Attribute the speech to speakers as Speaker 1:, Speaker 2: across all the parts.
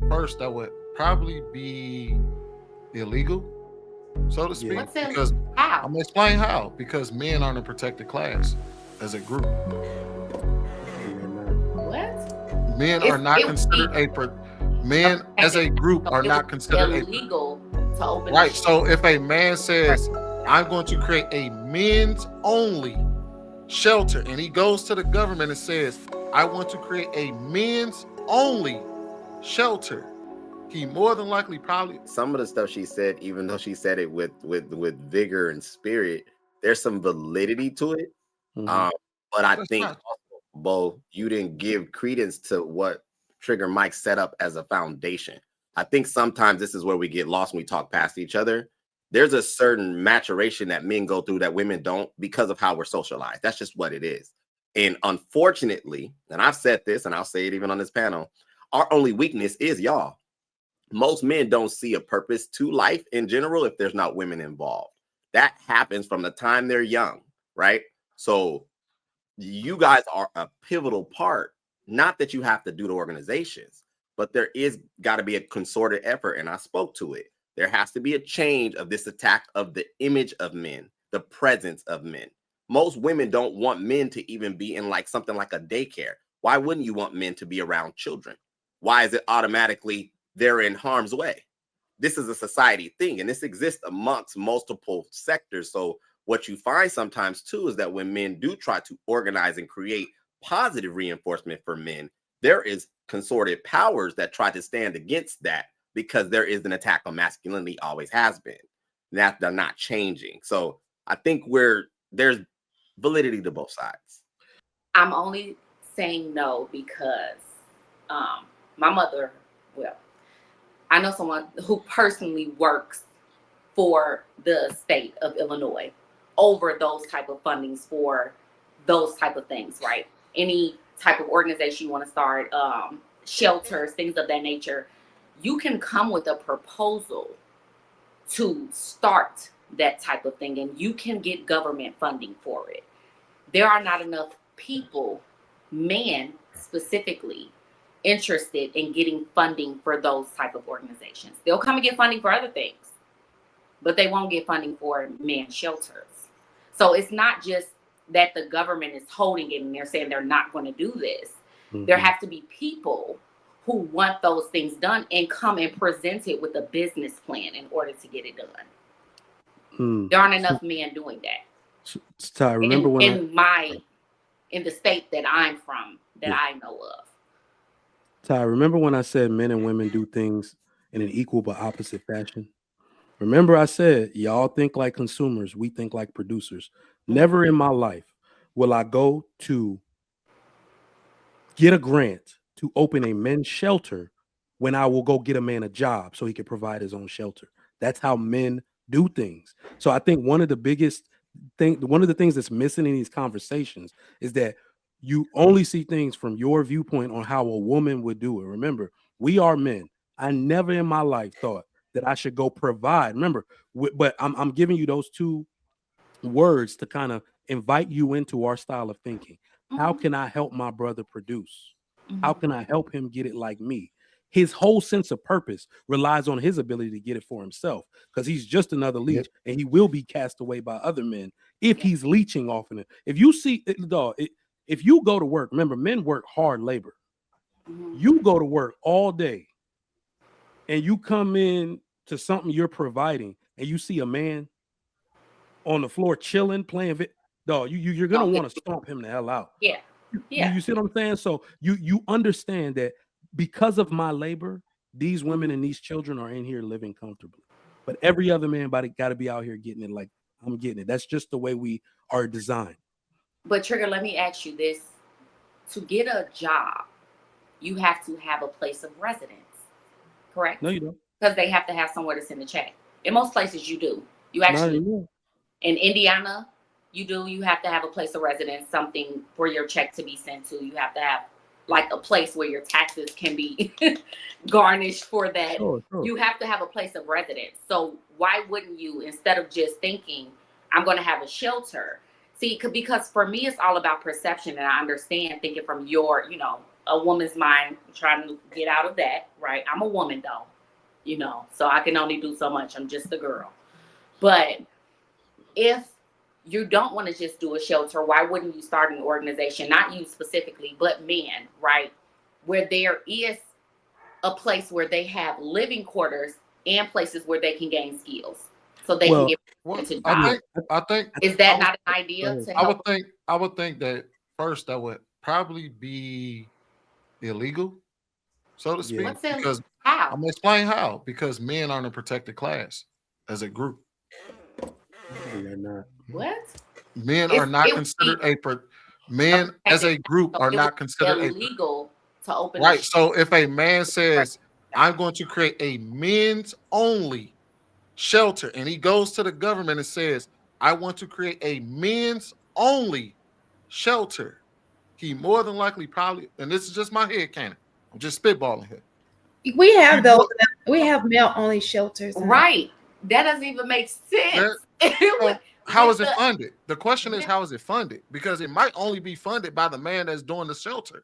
Speaker 1: first, that would probably be illegal, so to
Speaker 2: Yeah.
Speaker 1: speak,
Speaker 3: What's in
Speaker 1: because I'm
Speaker 3: how?
Speaker 1: gonna explain how. Because men aren't a protected class as a group.
Speaker 2: Yeah, nah.
Speaker 3: What?
Speaker 1: Men are
Speaker 3: It's
Speaker 1: not
Speaker 3: it would
Speaker 1: considered
Speaker 3: be a
Speaker 1: men as
Speaker 3: protected
Speaker 1: a
Speaker 3: class,
Speaker 1: group
Speaker 3: so
Speaker 1: are
Speaker 3: it would
Speaker 1: not
Speaker 3: be
Speaker 1: considered a
Speaker 3: illegal to open a
Speaker 1: right.
Speaker 3: shelter.
Speaker 1: So if a man says, I'm going to create a men's only shelter, and he goes to the government and says, I want to create a men's only shelter, he more than likely probably
Speaker 4: Some of the stuff she said, even though she said it with vigor and spirit, there's some validity to it.
Speaker 2: Mm-hmm.
Speaker 4: Um, but I
Speaker 1: that's
Speaker 4: think
Speaker 1: not
Speaker 4: also, Bo, you didn't give credence to what Trigger Mike set up as a foundation. I think sometimes this is where we get lost when we talk past each other. There's a certain maturation that men go through that women don't because of how we're socialized. That's just what it is. And unfortunately, and I've said this and I'll say it even on this panel, our only weakness is y'all. Most men don't see a purpose to life in general if there's not women involved. That happens from the time they're young, right? So you guys are a pivotal part. Not that you have to do the organizations, but there is got to be a concerted effort. And I spoke to it. There has to be a change of this attack of the image of men, the presence of men. Most women don't want men to even be in like something like a daycare. Why wouldn't you want men to be around children? Why is it automatically they're in harm's way? This is a society thing, and this exists amongst multiple sectors. So what you find sometimes too is that when men do try to organize and create positive reinforcement for men, there is consorted powers that try to stand against that because there is an attack on masculinity, always has been. That they're not changing. So I think there's validity to both sides.
Speaker 3: I'm only saying no because um, my mother, well, I know someone who personally works for the state of Illinois over those type of fundings for those type of things, right? Any type of organization you want to start, shelters, things of that nature, you can come with a proposal to start that type of thing and you can get government funding for it. There are not enough people, men specifically, interested in getting funding for those type of organizations. They'll come and get funding for other things, but they won't get funding for men's shelters. So it's not just that the government is holding it and they're saying they're not going to do this. There
Speaker 2: Mm-hmm.
Speaker 3: have to be people who want those things done and come and present it with a business plan in order to get it done.
Speaker 2: Mm.
Speaker 3: There aren't
Speaker 2: So,
Speaker 3: enough men doing that
Speaker 2: Ty, remember
Speaker 3: in
Speaker 2: when I
Speaker 3: in the state that I'm from that
Speaker 2: yeah,
Speaker 3: I know of.
Speaker 2: Ty, remember when I said men and women do things in an equal but opposite fashion? Remember I said y'all think like consumers, we think like producers.
Speaker 3: Mhm.
Speaker 2: Never in my life will I go to get a grant to open a men's shelter when I will go get a man a job so he can provide his own shelter. That's how men do things. So I think one of the things that's missing in these conversations is that you only see things from your viewpoint on how a woman would do it. Remember, we are men. I never in my life thought that I should go provide. Remember, but I'm giving you those two words to kind of invite you into our style of thinking. How
Speaker 3: Mhm.
Speaker 2: can I help my brother produce? How
Speaker 3: Mhm.
Speaker 2: can I help him get it like me? His whole sense of purpose relies on his ability to get it for himself because he's just another
Speaker 1: yep.
Speaker 2: leech and he will be cast away by other men if
Speaker 3: Yeah.
Speaker 2: he's leeching off of it. If you see, dog, if you go to work, remember, men work hard labor.
Speaker 3: Mhm.
Speaker 2: You go to work all day and you come in to something you're providing and you see a man on the floor chilling, playing dog, you're gonna
Speaker 3: Don't
Speaker 2: want to
Speaker 3: hit.
Speaker 2: stomp him the hell out.
Speaker 3: Yeah.
Speaker 2: You
Speaker 3: Yeah.
Speaker 2: you see what I'm saying? So you understand that because of my labor, these women
Speaker 3: Mhm.
Speaker 2: and these children are in here living comfortably. But every other man got to be out here getting it like I'm getting it. That's just the way we are designed.
Speaker 3: But Trigger, let me ask you this: to get a job, you have to have a place of residence,
Speaker 2: No,
Speaker 3: correct?
Speaker 2: you don't.
Speaker 3: Because they have to have somewhere to send a check. In most places, you do. You
Speaker 2: Not
Speaker 3: actually,
Speaker 2: anymore.
Speaker 3: in Indiana, you do. You have to have a place of residence, something for your check to be sent to. You have to have like a place where your taxes can be garnished for that.
Speaker 2: Sure, sure.
Speaker 3: You have to have a place of residence. So why wouldn't you, instead of just thinking, I'm going to have a shelter? See, because for me, it's all about perception, and I understand thinking from your, a woman's mind trying to get out of that, right? I'm a woman though, you know, so I can only do so much. I'm just a girl. But if you don't want to just do a shelter, why wouldn't you start an organization, not you specifically, but men, right? Where there is a place where they have living quarters and places where they can gain skills so they can get into jobs.
Speaker 1: I think
Speaker 3: is that not an idea to help?
Speaker 1: I would think that first that would probably be illegal, so to speak.
Speaker 3: What's
Speaker 1: Because
Speaker 3: how?
Speaker 1: I'm gonna explain how. Because men aren't a protected class as a group.
Speaker 3: What?
Speaker 1: Men are not considered men as a group are not considered
Speaker 3: illegal to open.
Speaker 1: Right. So if a man says, I'm going to create a men's only shelter, and he goes to the government and says, I want to create a men's only shelter, he more than likely probably, and this is just my head canon, I'm just spitballing here.
Speaker 5: We have those. We have male only shelters.
Speaker 3: Right. That doesn't even make sense.
Speaker 1: How is it funded? The question is, how is it funded? Because it might only be funded by the man that's doing the shelter.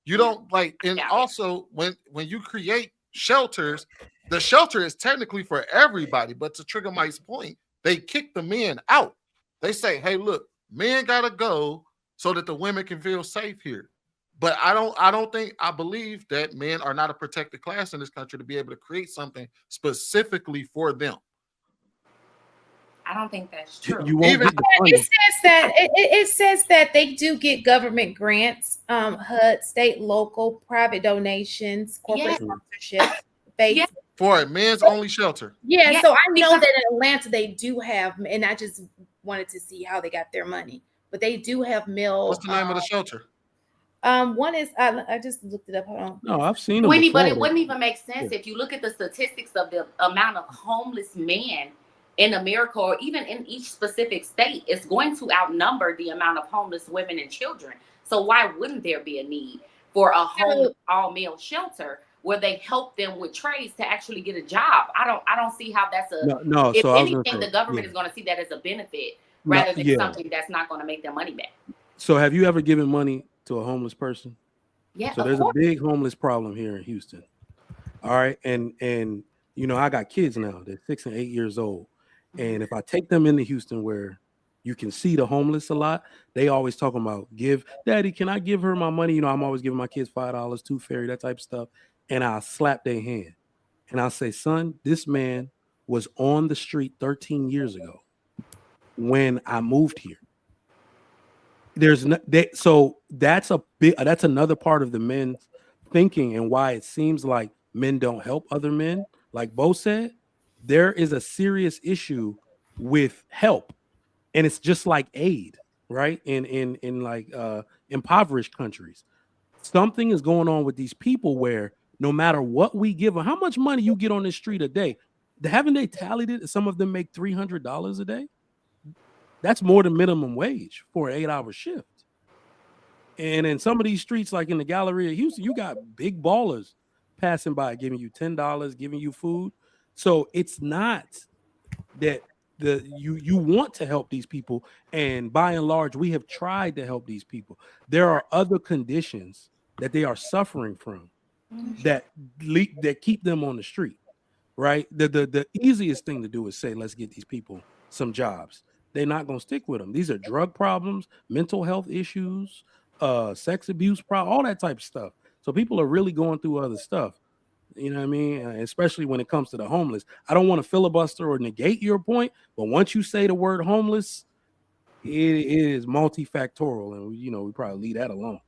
Speaker 1: You don't like, and also when you create shelters, the shelter is technically for everybody. But to Trigger Mike's point, they kick the men out. They say, hey, look, men gotta go so that the women can feel safe here. But I believe that men are not a protected class in this country to be able to create something specifically for them.
Speaker 3: I don't think that's true.
Speaker 5: It says that they do get government grants, HUD, state, local, private donations, corporate sponsorships,
Speaker 1: for a men's only shelter.
Speaker 5: Yeah, so I know that in Atlanta they do have, and I just wanted to see how they got their money, but they do have male.
Speaker 1: What's the name of the shelter?
Speaker 5: One is I just looked it up. Hold on.
Speaker 2: No, I've seen them before.
Speaker 3: But it wouldn't even make sense if you look at the statistics of the amount of homeless men in America, or even in each specific state. It's going to outnumber the amount of homeless women and children. So why wouldn't there be a need for a whole all-male shelter where they help them with trades to actually get a job? I don't see how that's
Speaker 2: no.
Speaker 3: If
Speaker 2: so
Speaker 3: anything, the government is going to see that as a benefit rather than something that's not going to make their money back.
Speaker 2: So have you ever given money to a homeless person?
Speaker 3: Yeah.
Speaker 2: So there's a big homeless problem here in Houston. All right, and you know, I got kids now. They're 6 and 8 years old. And if I take them into Houston where you can see the homeless a lot, they always talking about, Daddy, can I give her my money? You know, I'm always giving my kids $5, tooth fairy, that type of stuff. And I'll slap their hand. And I'll say, son, this man was on the street 13 years ago when I moved here. So that's another part of the men's thinking and why it seems like men don't help other men. Like Bo said, there is a serious issue with help, and it's just like aid, right? In like impoverished countries, something is going on with these people where no matter what we give them, how much money you get on the street a day, haven't they tallied it? Some of them make $300 a day. That's more than minimum wage for an 8-hour shift. And in some of these streets, like in the Galleria of Houston, you got big ballers passing by, giving you $10, giving you food. So it's not that you want to help these people, and by and large, we have tried to help these people. There are other conditions that they are suffering from that keep them on the street, right? The easiest thing to do is say, let's get these people some jobs. They're not going to stick with them. These are drug problems, mental health issues, sex abuse, all that type of stuff. So people are really going through other stuff. You know what I mean? Especially when it comes to the homeless. I don't want to filibuster or negate your point, but once you say the word homeless, it is multifactorial, and we probably leave that alone.